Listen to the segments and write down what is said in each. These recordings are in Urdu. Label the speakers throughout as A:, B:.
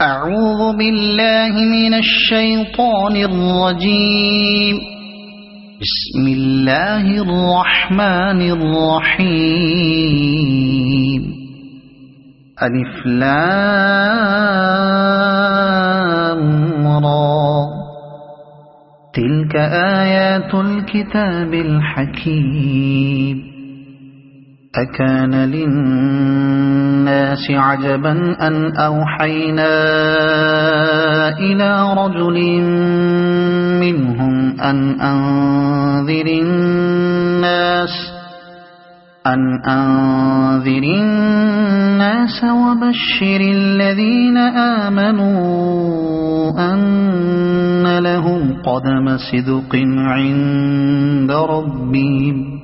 A: أعوذ بالله من الشيطان الرجيم. بسم الله الرحمن الرحيم. ألف لام را. تلك آيات الكتاب الحكيم. أكان للناس عجبا أن أوحينا إلى رجل منهم أن أنذر الناس وبشر الذين آمنوا أن لهم قدم صدق عند ربهم.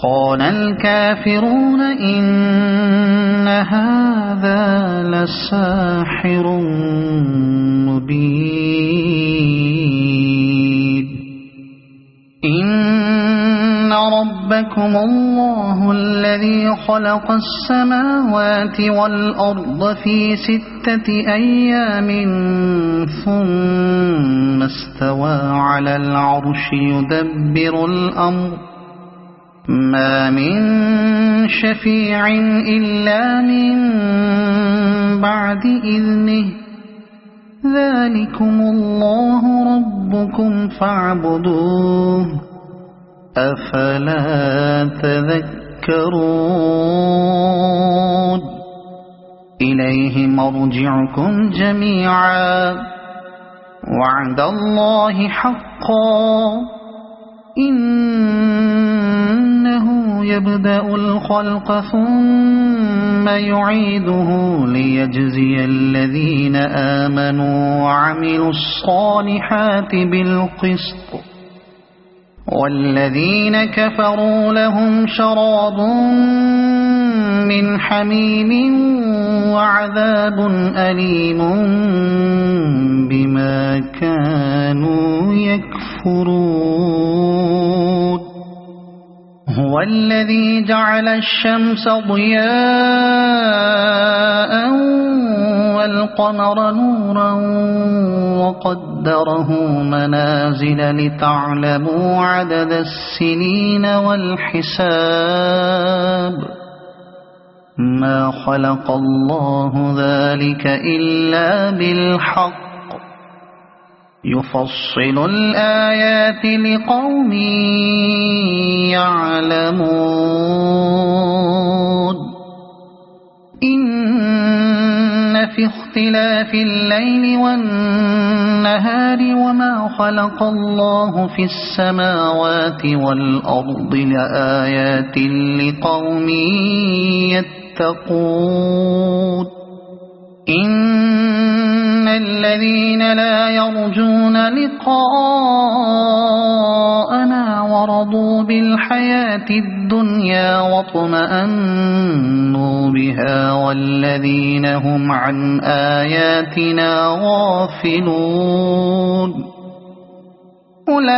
A: قال الكافرون إن هذا لساحر مبين. إن ربكم الله الذي خلق السماوات والأرض في 6 أيام ثم استوى على العرش يدبر الأمر ما من شفيع إلا من بعد إذنه. ذلكم الله ربكم فاعبدوه أفلا تذكرون. إليه مرجعكم جميعا وعد الله حقا. إنه يبدأ الخلق ثم يعيده ليجزي الذين آمنوا وعملوا الصالحات بالقسط والذين كفروا لهم شراب من حميم وعذاب أليم بما كانوا يكفرون. هو الذي جعل الشمس ضياء والقمر نورا وقدره منازل لتعلموا عدد السنين والحساب. ما خلق الله ذلك إلا بالحق يفصل الآيات لقوم يعلمون. إن في اختلاف الليل والنهار وما خلق الله في السماوات والأرض لآيات لقوم يتقون. إن الذين لا يرجون لقاءنا ورضوا بالحياة الدنيا واطمأنوا بها والذين هم عن آياتنا غافلون أولئك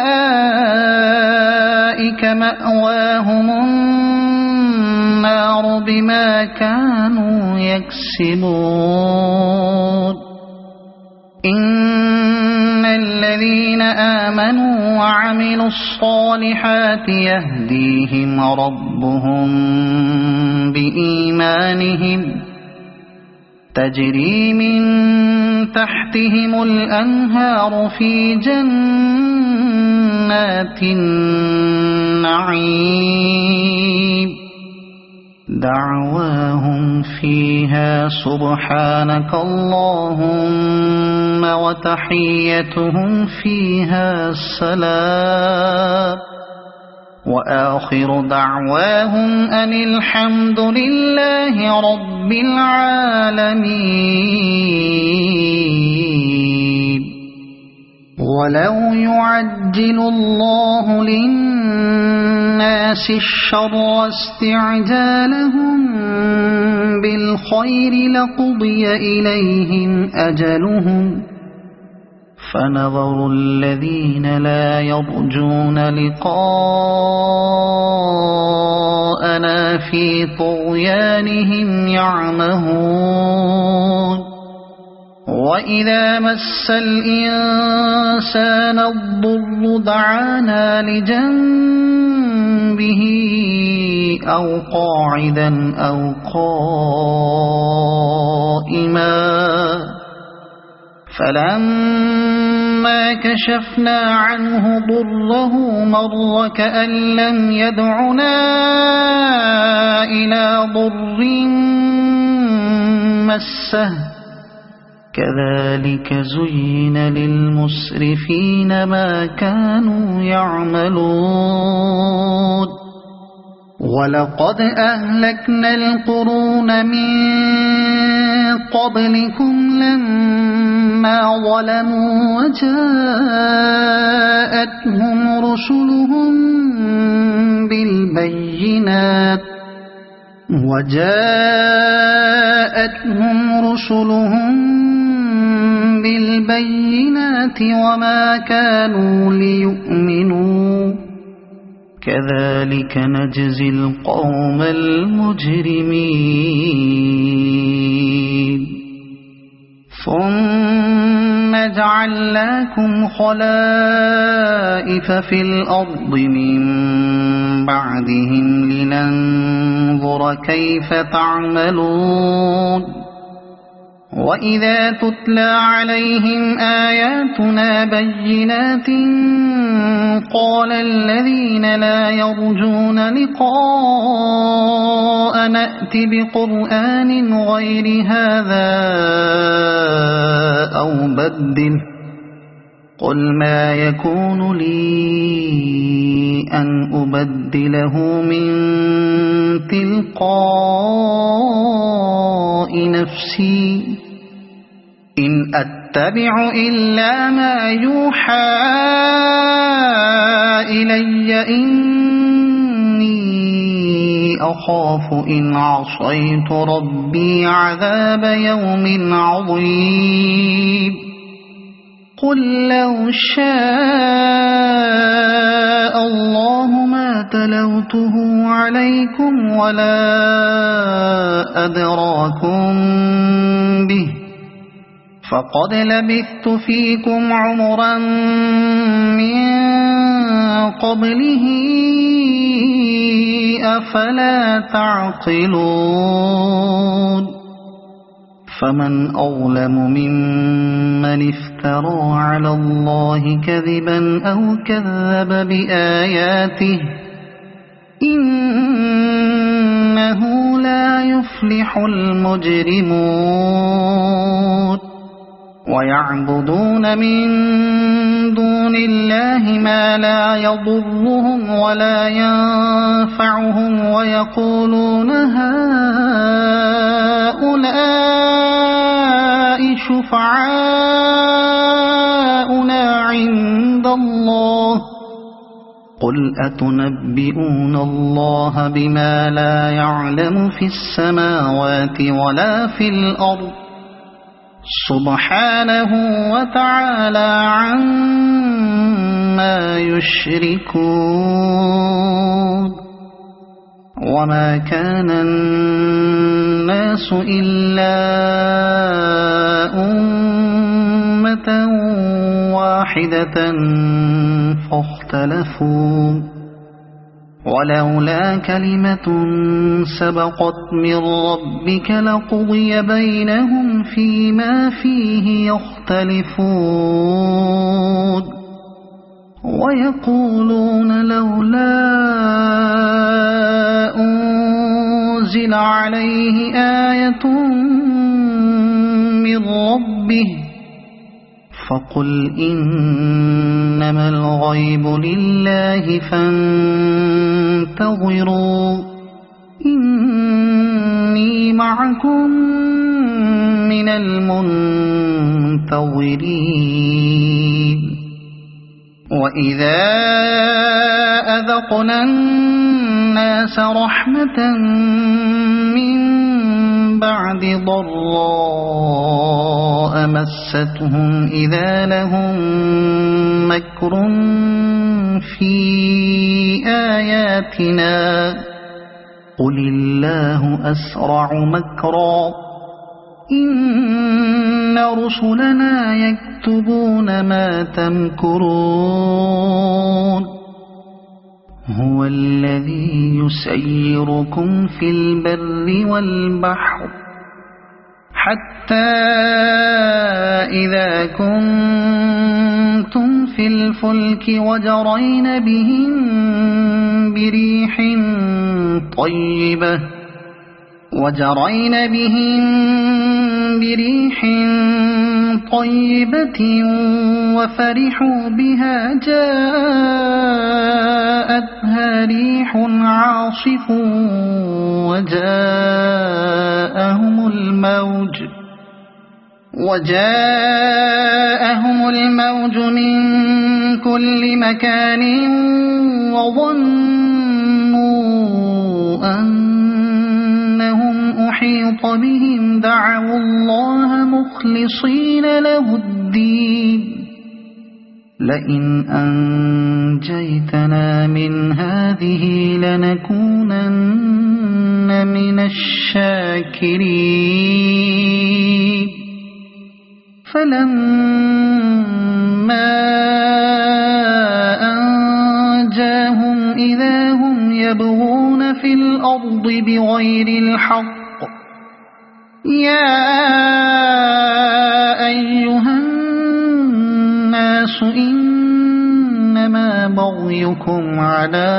A: مأواهم النار بما كانوا يكسبون. إن الذين آمنوا وعملوا الصالحات يهديهم ربهم بإيمانهم تجري من تحتهم الأنهار في جنات النعيم. دعواهم فيها سبحانك اللهم وتحيتهم فيها سلام وآخر دعواهم أن الحمد لله رب العالمين. ولو يعجل الله للناس الشر استعجالهم بالخير لقضي إليهم أجلهم فنظر الذين لا يرجون لقاءنا في طغيانهم يعمهون وإذا مس الإنسان الضر دعانا لجنبه أو قاعدا أو قائما فلما كشفنا عنه ضره مر كأن لم يدعنا إلى ضر مسه كذلك زين للمسرفين ما كانوا يعملون ولقد أهلكنا القرون من قبلكم لما ظلموا وجاءتهم رسلهم بالبينات وما كانوا ليؤمنوا كذلك نجزي القوم المجرمين ثم جعلناكم خلائف في الأرض من بعدهم لننظر كيف تعملون وإذا تتلى عليهم آياتنا بينات قال الذين لا يرجون لقاء نأت بقرآن غير هذا أو بدله قل ما يكون لي أن أبدله من تلقاء نفسي إن أتبع إلا ما يوحى إلي إني أخاف إن عصيت ربي عذاب يوم عظيم قل لو شاء الله ما تلوته عليكم ولا أدراكم به فقد لبثت فيكم عمرا من قبله أفلا تعقلون فمن أظلم ممن افترى على الله كذبا أو كذب بآياته إنه لا يفلح المجرمون ويعبدون من دون الله ما لا يضرهم ولا ينفعهم ويقولون هؤلاء شفعاؤنا عند الله قل أتنبئون الله بما لا يعلم في السماوات ولا في الأرض سبحانه وتعالى عما يشركون وما كان الناس إلا أمة واحدة فاختلفوا ولولا كلمة سبقت من ربك لقضي بينهم فيما فيه يختلفون ويقولون لولا أنزل عليه آية من ربه فقل إنما الغيب لله فانتظروا إني معكم من المنتظرين وإذا أذقنا الناس رحمة من بعد ضراء مستهم إذا لهم مكر في آياتنا قل الله أسرع مكرا إن ورسلنا يكتبون ما تمكرون هو الذي يسيركم في البر والبحر حتى إذا كنتم في الفلك وجرين بهم بريح طيبة وفرحوا بها جاءتها ريح عاصف وجاءهم الموج من كل مكان وظنوا أنهم أحيط بهم دعوا الله مخلصين له الدين لئن أنجيتنا من هذه لنكونن من الشاكرين فلما أنجاهم إذا هم يبغون في الأرض بغير الحق يا أيها الناس إنما بغيكم على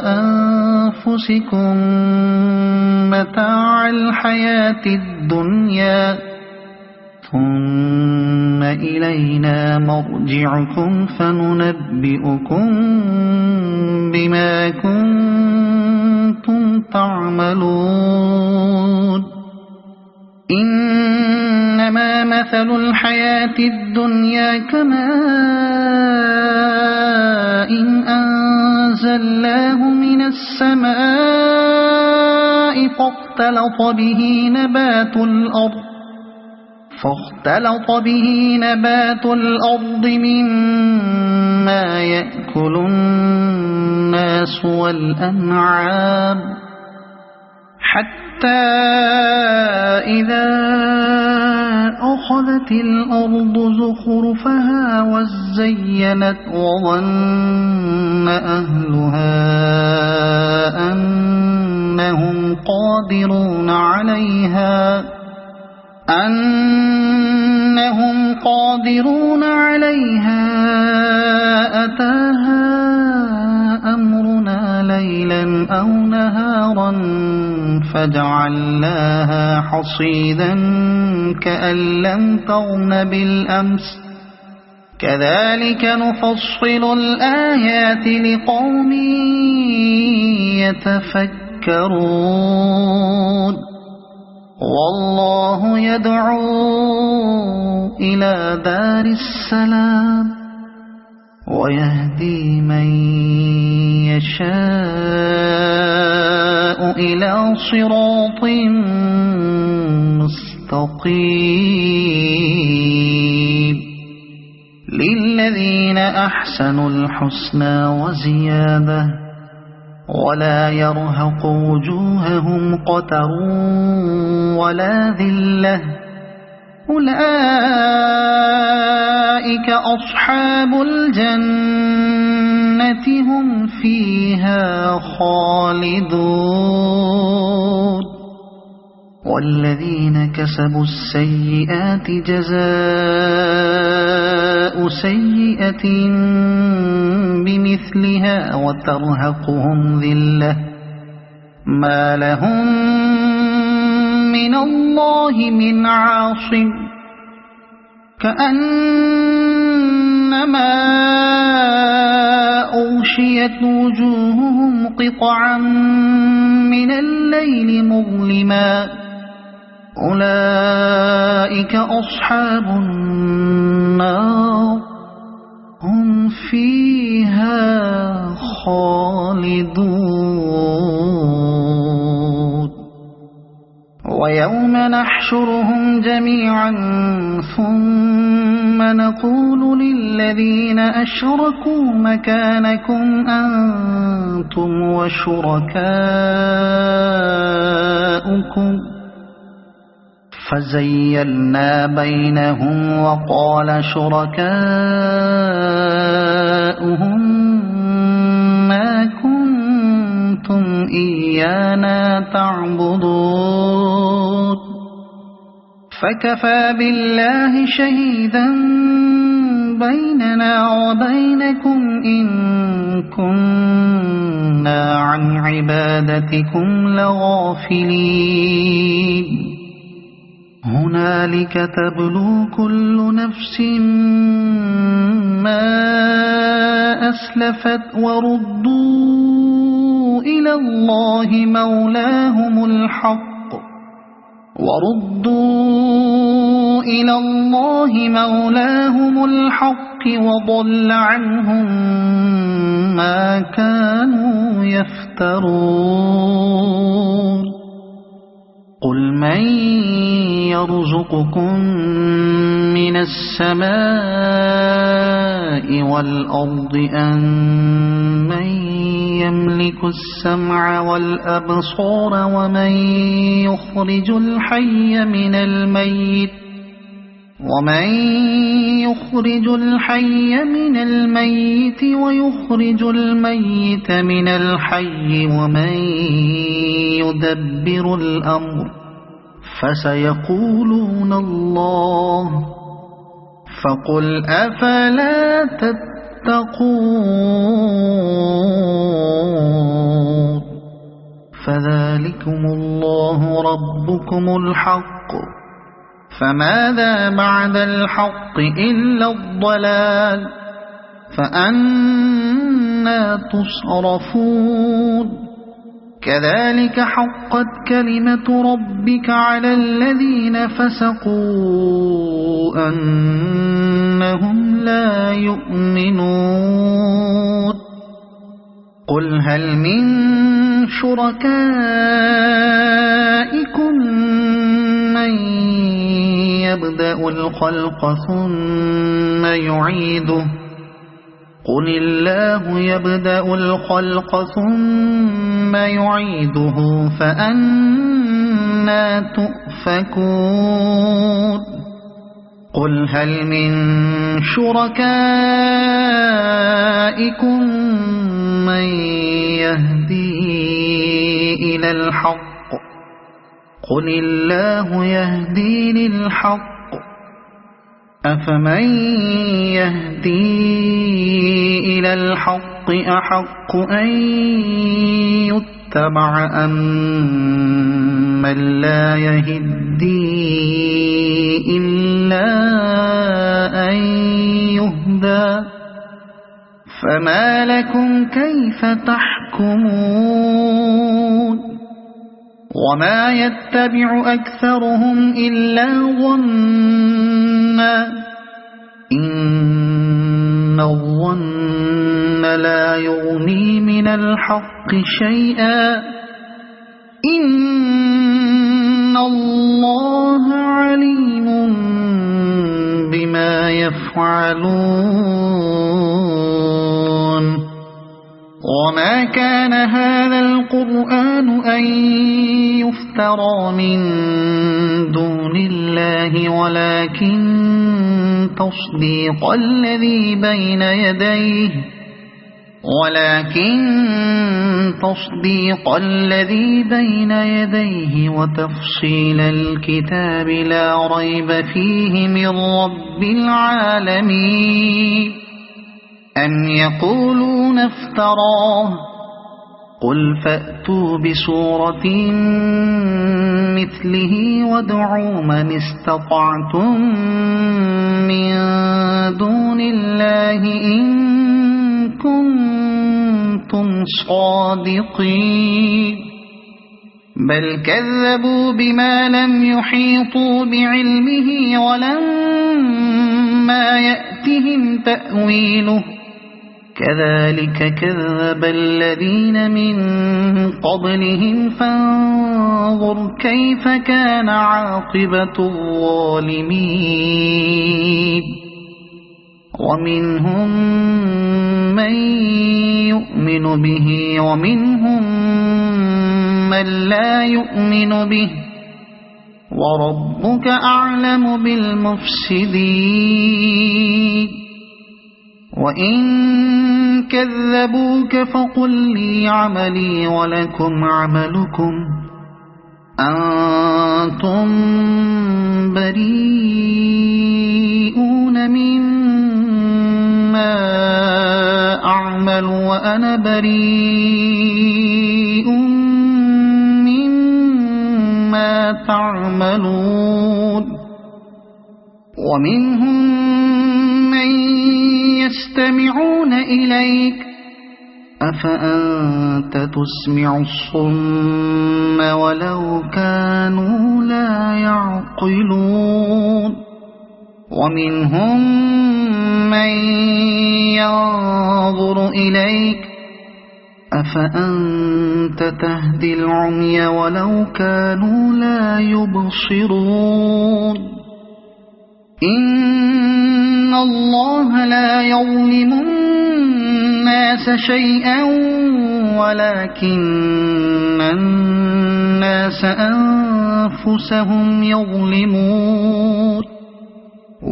A: أنفسكم متاع الحياة الدنيا ثم إلينا مرجعكم فننبئكم بما كنتم تعملون إنما مثل الحياة الدنيا كماء أنزلناه من السماء فاختلط به نبات الأرض مما يأكل الناس والأنعام حتى إذا أخذت الأرض زخرفها وزينت وظن أهلها أنهم قادرون عليها أتاها أمرنا ليلا أو نهارا فجعلناها حصيدا كأن لم تغن بالأمس كذلك نفصل الآيات لقوم يتفكرون والله يدعو إلى دار السلام ويهدي من يشاء إلى صراط مستقيم للذين أحسنوا الحسنى وزيادة ولا يرهق وجوههم قتر ولا ذلة أولئك أصحاب الجنة هم فيها خالدون والذين كسبوا السيئات جزاء سيئة بمثلها وترهقهم ذلة ما لهم من الله من عاصم كأنما أغشيت وجوههم قطعا من الليل مظلما أولئك أصحاب النار هم فيها خالدون ويوم نحشرهم جميعا ثم نقول للذين أشركوا مكانكم أنتم وشركاؤكم فزيلنا بينهم وقال شركاؤهم ما كنتم إيانا تعبدون فكفى بالله شهيدا بيننا وبينكم إن كنا عن عبادتكم لغافلين هنالك تبلو كل نفس ما أسلفت وردوا إلى الله مولاهم الحق وضل عنهم ما كانوا يفترون قل من يرزقكم من السماء والأرض أم من يملك السمع والأبصار ومن يخرج الحي من الميت ويخرج الميت من الحي ومن يدبر الأمر فسيقولون الله فقل أفلا تتقون فذلكم الله ربكم الحق فماذا بعد الحق إلا الضلال فأنى تصرفون كذلك حقت كلمة ربك على الذين فسقوا أنهم لا يؤمنون قل هل من شركائكم من يبدأ الخلق ثم يعيده قل الله يبدأ الخلق ثم يعيده فأنى تؤفكون قل هل من شركائكم من يهدي إلى الحق قل الله يهدي للحق أفمن يهدي إلى الحق أحق أن يتبع أم من لا يهدي إلا أن يهدى فما لكم كيف تحكمون وما يتبع أكثرهم إلا ظنا إن الظن لا يغني من الحق شيئا إن الله عليم بما يفعلون وما كان هذا القرآن أن يفترى من دون الله ولكن تصديق الذي بين يديه وتفصيل الكتاب لا ريب فيه من رب العالمين أم يقولون افتراه قل فأتوا بسورة مثله وادعوا من استطعتم من دون الله إن كنتم صادقين بل كذبوا بما لم يحيطوا بعلمه ولما يأتهم تأويله كذلك كذب الذين من قبلهم فانظر كيف كان عاقبة الظالمين ومنهم من يؤمن به ومنهم من لا يؤمن به وربك أعلم بالمفسدين وإن كذبوك فقل لي عملي ولكم عملكم أنتم بريئون مما أعمل وأنا بريء مما تعملون ومنهم من يستمعون إليك أفأنت تسمع الصم ولو كانوا لا يعقلون ومنهم من ينظر إليك أفأنت تهدي العمي ولو كانوا لا يبصرون إن الله لا يظلم الناس شيئا ولكن الناس أنفسهم يظلمون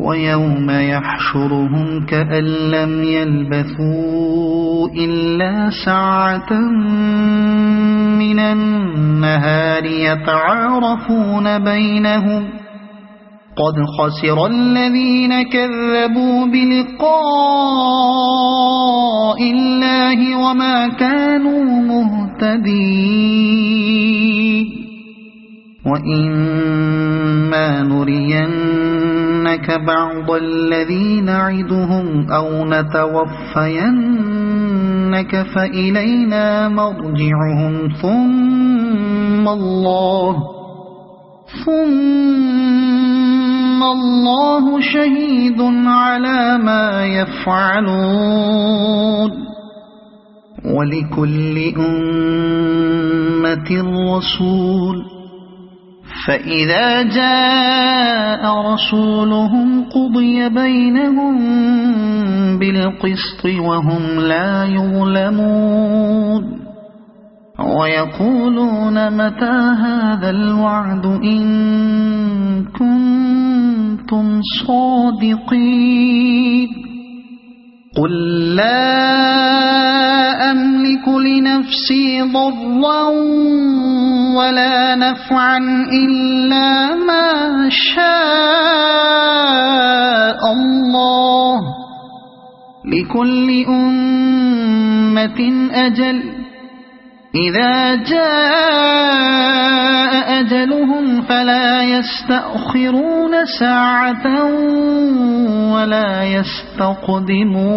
A: ويوم يحشرهم كأن لم يلبثوا إلا ساعة من النهار يتعارفون بينهم قد خسر الذين كذبوا بلقاء الله وما كانوا مهتدين وإما نرينك بعض الذي نعدهم أو نتوفينك فإلينا مرجعهم ثم الله شهيد على ما يفعلون ولكل أمة رسول فإذا جاء رسولهم قضي بينهم بالقسط وهم لا يظلمون ويقولون متى هذا الوعد إن كنتم صادقين قل لا أملك لنفسي ضرا ولا نفعا إلا ما شاء الله لكل أمة أجل إذا جاء أجلهم فلا يستأخرون ساعة ولا يستقدمون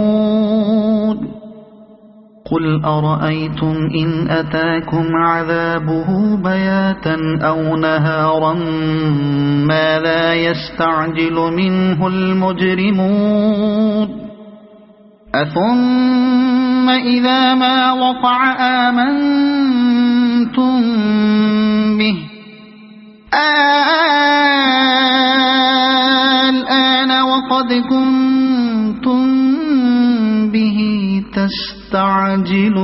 A: قل أرأيتم إن أتاكم عذابه بياتا أو نهارا ماذا يستعجل منه المجرمون أثم إذا ما وقع آمنتم به الآن وقد كنتم به تستعجلون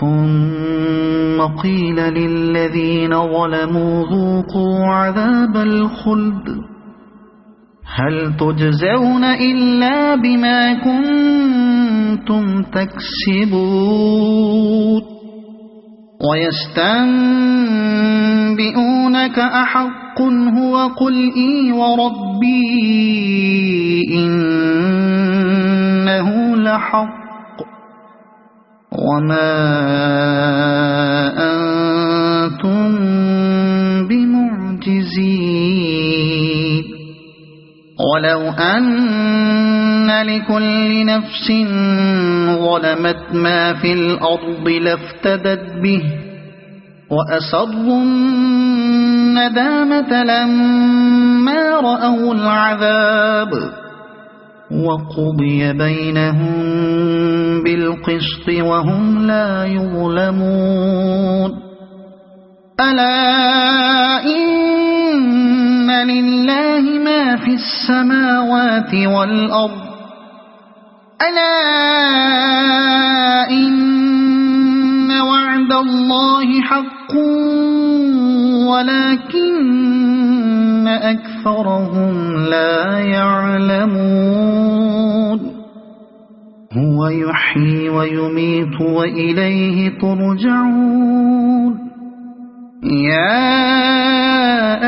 A: ثم قيل للذين ظلموا ذوقوا عذاب الخلد هل تجزون إلا بما كنتم تكسبون ويستنبئونك أحق هو قل إي وربي إنه لحق وما أنتم بمعجزين ولو أن لكل نفس ظلمت ما في الأرض لافتدت به وأسروا الندامة لما رأوا العذاب وقضي بينهم بالقسط وهم لا يظلمون ألا إن لله ما في السماوات والأرض ألا إن وعد الله حق ولكن أكثرهم لا يعلمون هو يحيي ويميت وإليه ترجعون يا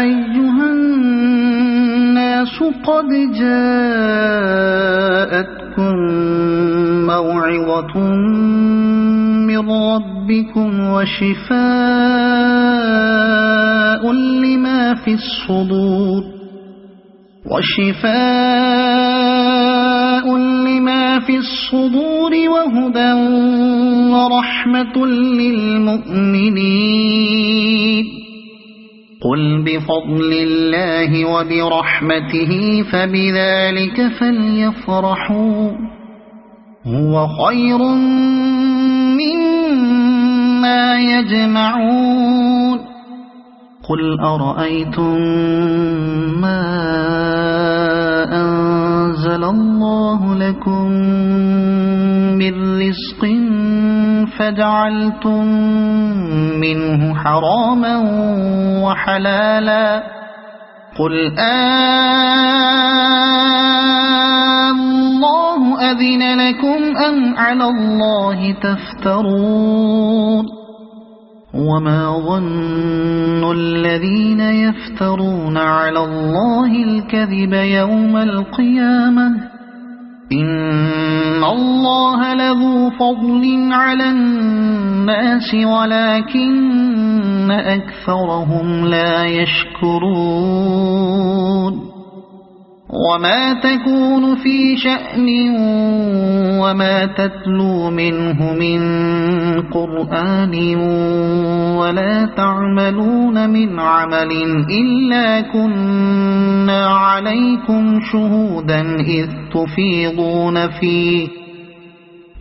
A: أيها الناس قد جاءتكم موعظة من ربكم وشفاء لما في الصدور وهدى ورحمة للمؤمنين قل بفضل الله وبرحمته فبذلك فليفرحوا هو خير مما يجمعون قل أرأيتم ما أنزل الله لكم من رزق فجعلتم منه حراما وحلالا قل الله أذن لكم أم على الله تفترون وما ظن الذين يفترون على الله الكذب يوم القيامة إن الله لذو فضل على الناس ولكن أكثرهم لا يشكرون وما تكون في شأن وما تتلو منه من قرآن ولا تعملون من عمل إلا كنا عليكم شهودا إذ تفيضون فيه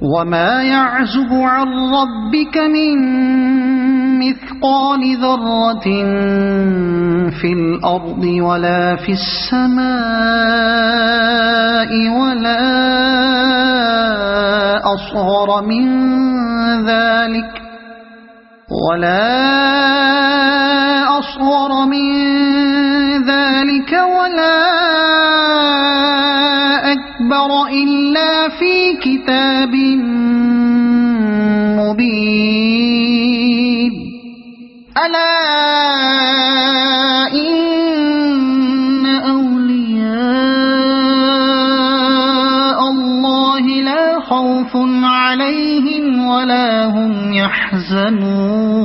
A: وما يعزب عن ربك من مثقال ذرة في الأرض ولا في السماء ولا أصغر من ذلك ولا أكبر إلا في كتاب مبين ألا إن أولياء الله لا خوف عليهم ولا هم يحزنون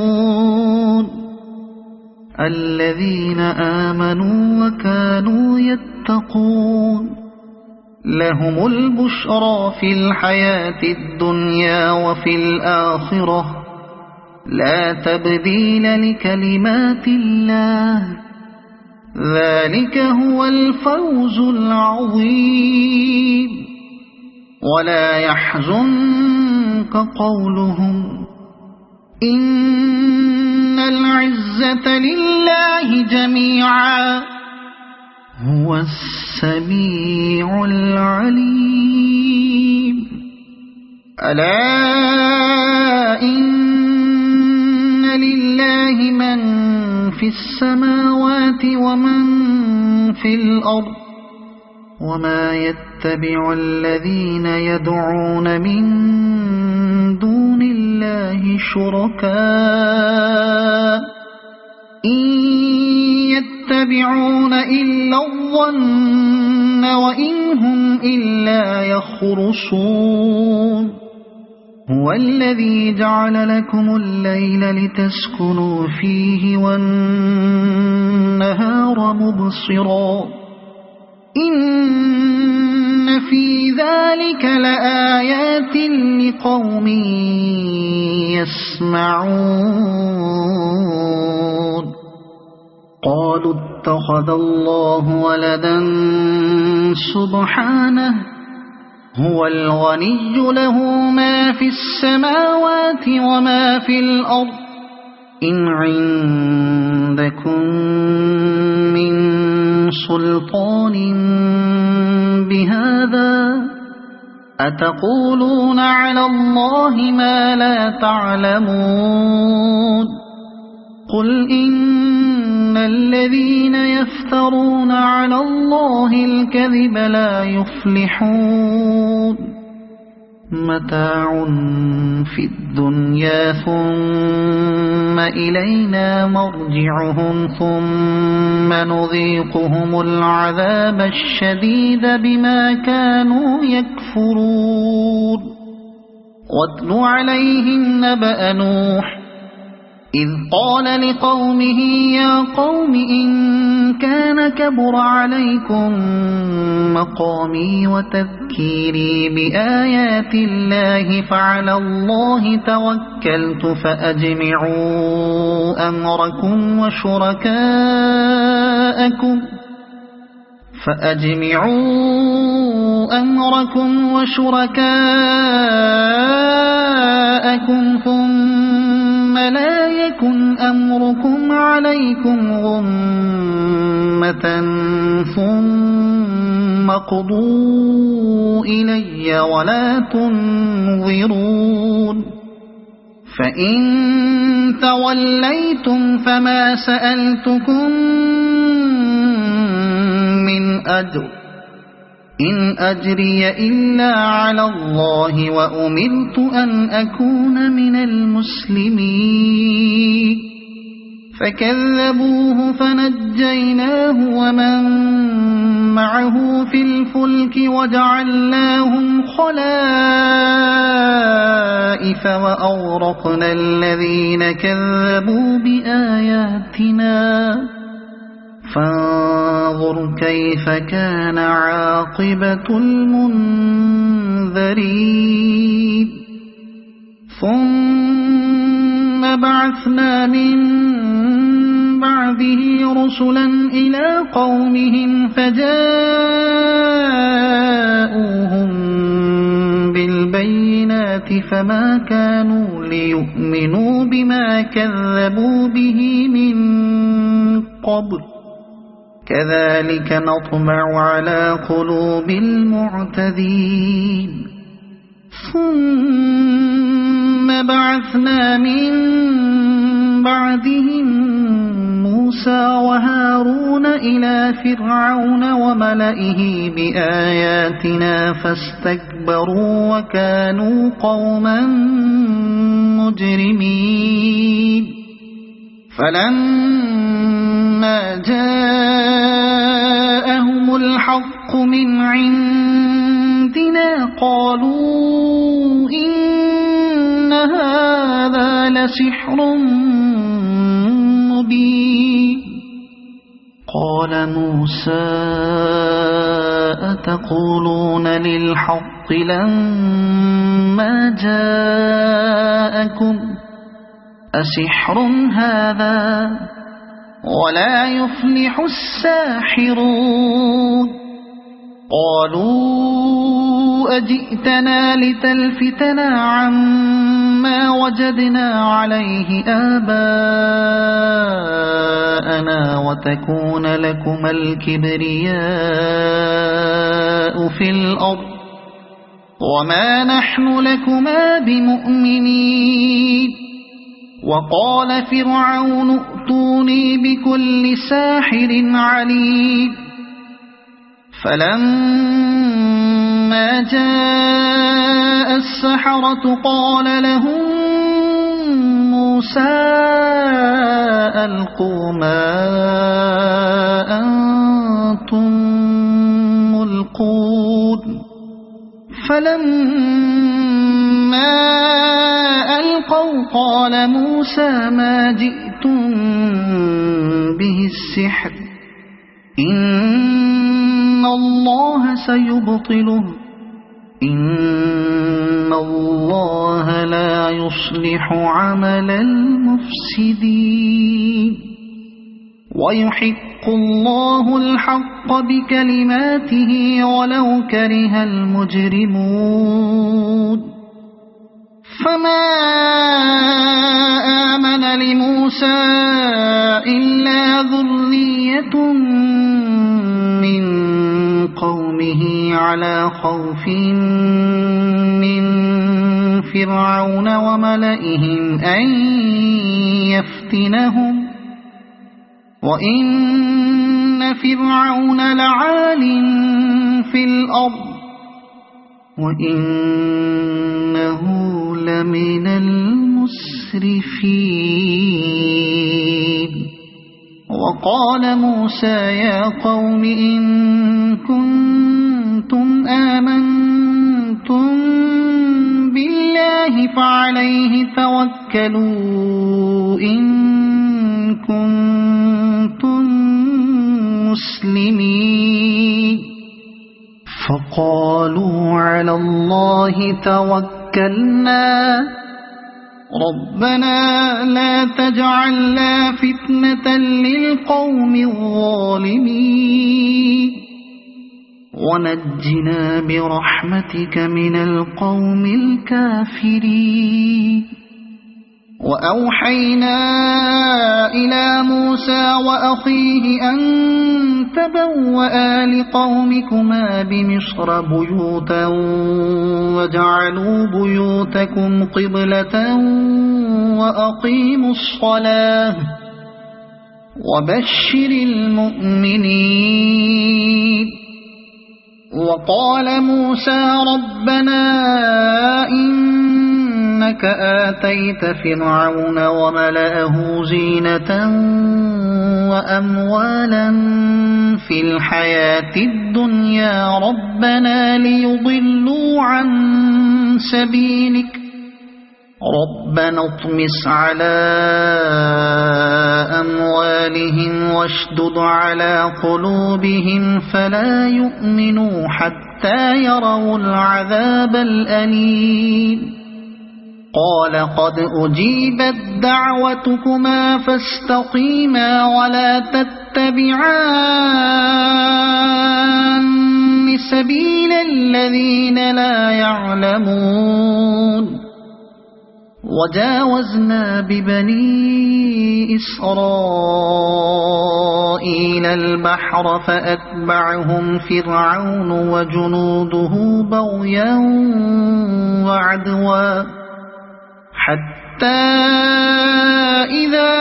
A: الذين آمنوا وكانوا يتقون لهم البشرى في الحياة الدنيا وفي الآخرة لا تبديل لكلمات الله ذلك هو الفوز العظيم ولا يحزنك قولهم إن العزة لله جميعا هو السميع العليم ألا إن لله من في السماوات ومن في الأرض وما يتبع الذين يدعون من دون الله شركاء إن يتبعون إلا الظن وإن هم إلا يخرصون هو الذي جعل لكم الليل لتسكنوا فيه والنهار مبصرا إن في ذلك لآيات لقوم يسمعون قالوا اتخذ الله ولدا سبحانه هو الغني له ما في السماوات وما في الأرض إن عندكم من سلطان بهذا أتقولون على الله ما لا تعلمون قل إن إن الذين يفترون على الله الكذب لا يفلحون متاع في الدنيا ثم إلينا مرجعهم ثم نذيقهم العذاب الشديد بما كانوا يكفرون واتل عليهم نبأ نوح إذ قال لقومه يا قوم إن كان كبر عليكم مقامي وتذكيري بآيات الله فعلى الله توكلت فأجمعوا أمركم وشركاءكم ثم لا يكن أمركم عليكم غمة ثم اقضوا إلي ولا تنظرون فإن توليتم فما سألتكم من أجر إن أجري إلا على الله وأمرت أن أكون من المسلمين فكذبوه فنجيناه ومن معه في الفلك وجعلناهم خلائف وأغرقنا الذين كذبوا بآياتنا فانظر كيف كان عاقبة المنذرين ثم بعثنا من بعده رسلا إلى قومهم فجاءوهم بالبينات فما كانوا ليؤمنوا بما كذبوا به من قبل كذلك نطبع على قلوب المعتدين ثم بعثنا من بعدهم موسى وهارون إلى فرعون وملئه بآياتنا فاستكبروا وكانوا قوما مجرمين فلما جاءهم الحق من عندنا قالوا إن هذا لسحر مبين قال موسى أتقولون للحق لما جاءكم أسحر هذا ولا يفلح الساحرون قالوا أجئتنا لتلفتنا عما وجدنا عليه آباءنا وتكون لكما الكبرياء في الأرض وما نحن لكما بمؤمنين وقال فرعون ائتوني بكل ساحر عليم فلما جاء السحرة قال لهم موسى ألقوا ما أنتم ملقون فلما ألقوا قال موسى ما جئتم به السحر إن الله سيبطله إن الله لا يصلح عمل المفسدين ويحق الله الحق بكلماته ولو كره المجرمون فما آمن لموسى إلا ذرية من قومه على خوف من فرعون وملئهم أن وإن فرعون لعال في الأرض وإنه لمن المسرفين وقال موسى يا قوم إن كنتم آمنتم بالله فعليه توكلوا إن كنتم مسلمين فقالوا على الله توكلنا ربنا لا تجعلنا فتنة للقوم الظالمين ونجنا برحمتك من القوم الكافرين وأوحينا إلى موسى وأخيه أن تبوأ لقومكما بمصر بيوتا واجعلوا بيوتكم قبلة وأقيموا الصلاة وبشر المؤمنين وقال موسى ربنا إنك آتيت فرعون وملأه زينة وأموالا في الحياة الدنيا ربنا ليضلوا عن سبيلك ربنا اطمس على أموالهم واشدد على قلوبهم فلا يؤمنوا حتى يروا العذاب الأليم قال قد أجيبت دعوتكما فاستقيما ولا تتبعان سبيل الذين لا يعلمون وجاوزنا ببني إسرائيل البحر فأتبعهم فرعون وجنوده بغيا وعدوا حتى إذا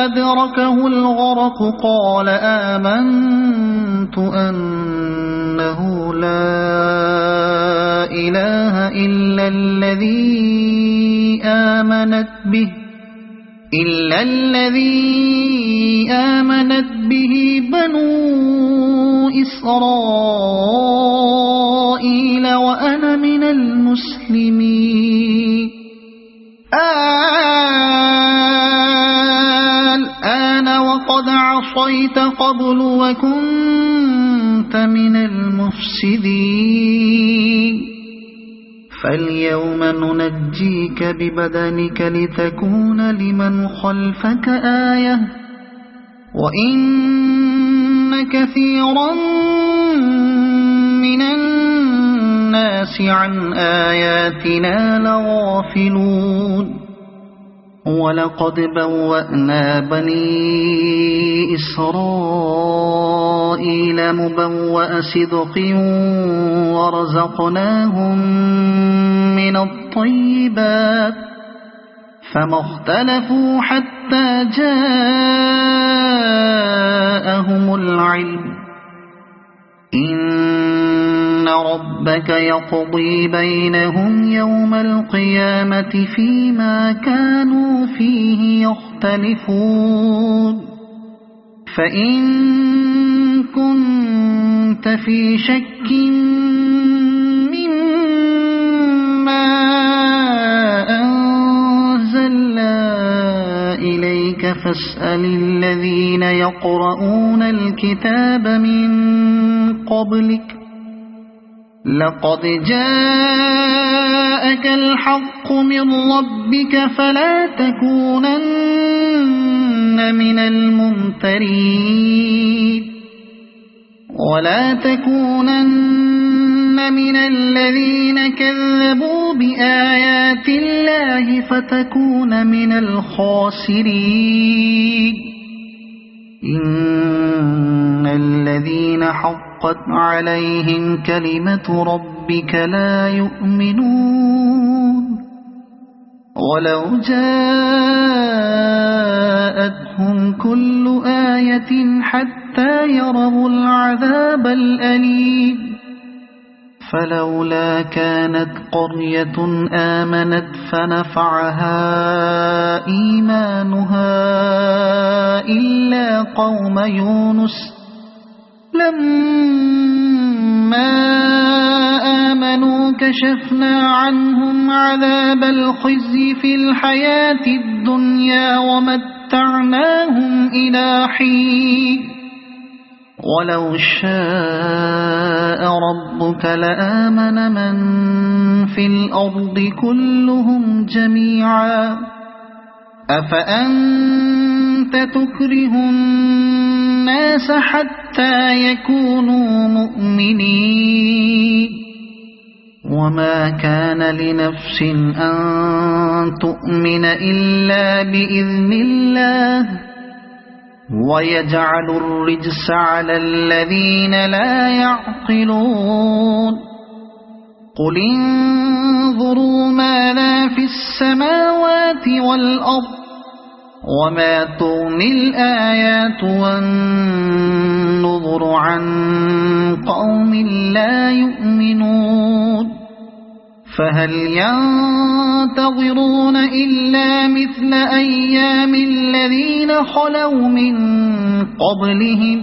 A: أدركه الغرق قال آمنت أنه لا إله إلا الذي آمنت به بنو إسرائيل وأنا من المسلمين الآن وقد عصيت قبل وكنت من المفسدين فاليوم ننجيك ببدنك لتكون لمن خلفك آية وإن كثيرا من الناس عن آياتنا لغافلون ولقد بوأنا بني إسرائيل مبوأ صدق ورزقناهم من الطيبات فما اختلفوا حتى جاءهم العلم إن ربك يقضي بينهم يوم القيامة فيما كانوا فيه يختلفون فإن كنت في شك مما أنزلنا إليك فاسأل الذين يقرؤون الكتاب من قبلك لقد جاءك الحق من ربك فلا تكونن من الممترين ولا تكونن من الذين كذبوا بآيات الله فتكون من الخاسرين إن الذين حقت عليهم كلمة ربك لا يؤمنون ولو جاءتهم كل آية حتى يروا العذاب الأليم فلولا كانت قرية آمنت فنفعها إيمانها إلا قوم يونس لما آمنوا كشفنا عنهم عذاب الخزي في الحياة الدنيا ومتعناهم إلى حين ولو شاء ربك لآمن من في الأرض كلهم جميعا أفأنت تكره الناس حتى يكونوا مؤمنين وما كان لنفس أن تؤمن إلا بإذن الله ويجعل الرجس على الذين لا يعقلون قل انظروا ماذا في السماوات والأرض وما تغني الآيات والنذر عن قوم لا يؤمنون فهل ينتظرون إلا مثل أيام الذين خلوا من قبلهم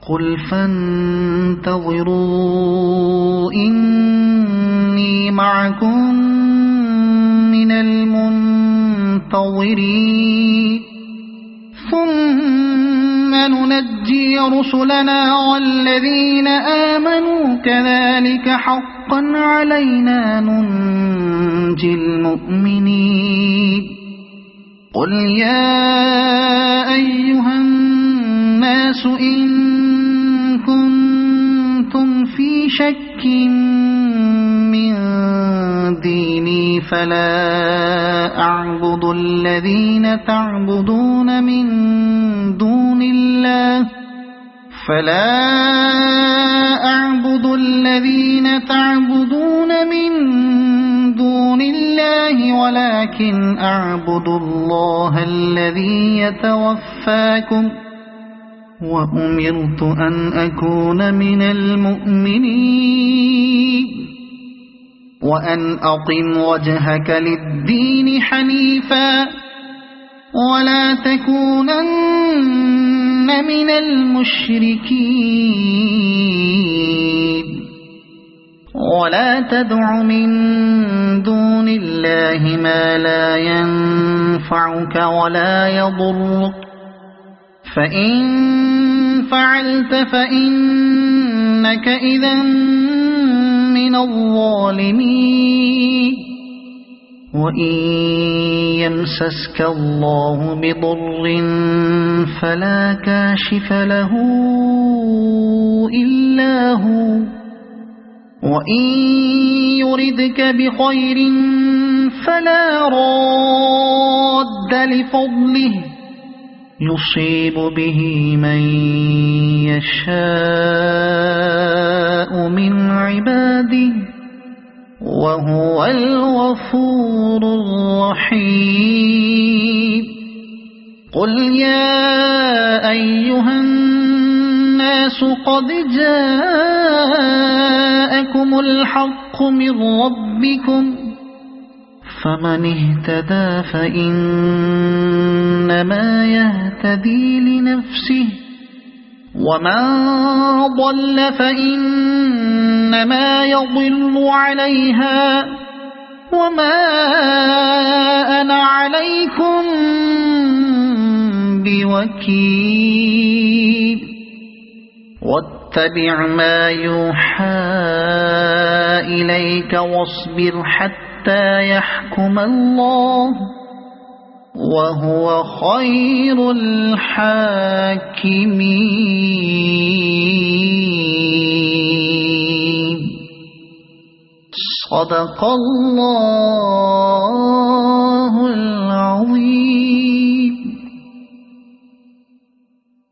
A: قل فانتظروا إني معكم من المنتظرين ثم ننجي رسلنا والذين آمنوا كذلك حقا علينا ننجي المؤمنين قل يا أيها الناس إن كنتم في شك من ديني فلا أعبد الذين تعبدون من دون الله ولكن أعبد الله الذي يتوفاكم وأمرت أن أكون من المؤمنين وأن أقم وجهك للدين حنيفا ولا تكونن من المشركين ولا تدع من دون الله ما لا ينفعك ولا يضرك فإن فعلت فإنك إذا من الظالمين وإن يمسسك الله بضر فلا كاشف له إلا هو وإن يردك بخير فلا راد لفضله يصيب به من يشاء من عباده وهو الغفور الرحيم قل يا أيها الناس قد جاءكم الحق من ربكم فمن اهتدى فإنما يهتدي لنفسه ومن ضل فإنما يضل عليها وما أنا عليكم بوكيل واتبع ما يوحى إليك واصبر حتى يحكم الله وهو خير الحاكمين صدق الله العظيم.